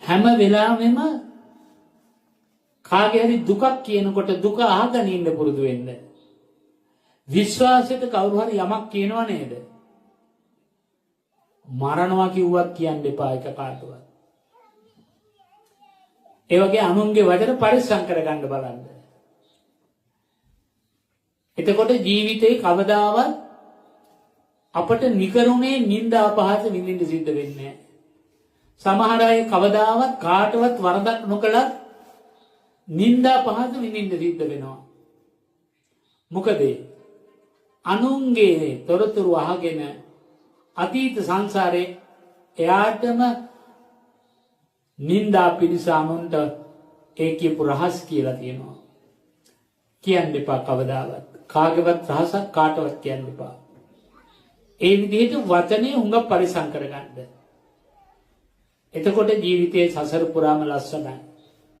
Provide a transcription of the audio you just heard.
හැම වෙලාවෙම කාගේ හරි දුකක් කියනකොට දුක අහගෙන ඉන්න පුරුදු වෙන්න. විශ්වාසයට කවුරු හරි යමක් කියනවා නේද? මරණවා කිව්වත් කියන්න එපා එක කාටවත්. ඒ වගේ අනුන්ගේ වචන පරිස්සම් කරගන්න බලන්න. එතකොට ජීවිතේ කවදාවත් අපට නිකරුණේ නිന്ദා අපහාස විඳින්න සිද්ධ වෙන්නේ නැහැ. සමහර අය කවදාවත් කාටවත් වරදක් නොකලත් නිന്ദා අපහාස විඳින්න සිද්ධ වෙනවා. මොකද අනුන්ගේ තොරතුරු අහගෙන අතීත සංසාරේ එයාටම නිന്ദා පිණිස අනුන්ට ඒ කියපු රහස් කියලා තියෙනවා. කියන්න එපා කවදාවත්. කාගේවත් රහසක් කාටවත් කියන්න එපා. ඒ විදිහට වචනේ හුඟක් පරිසම් කරගන්න. එතකොට ජීවිතයේ සසර පුරාම ලස්සනයි.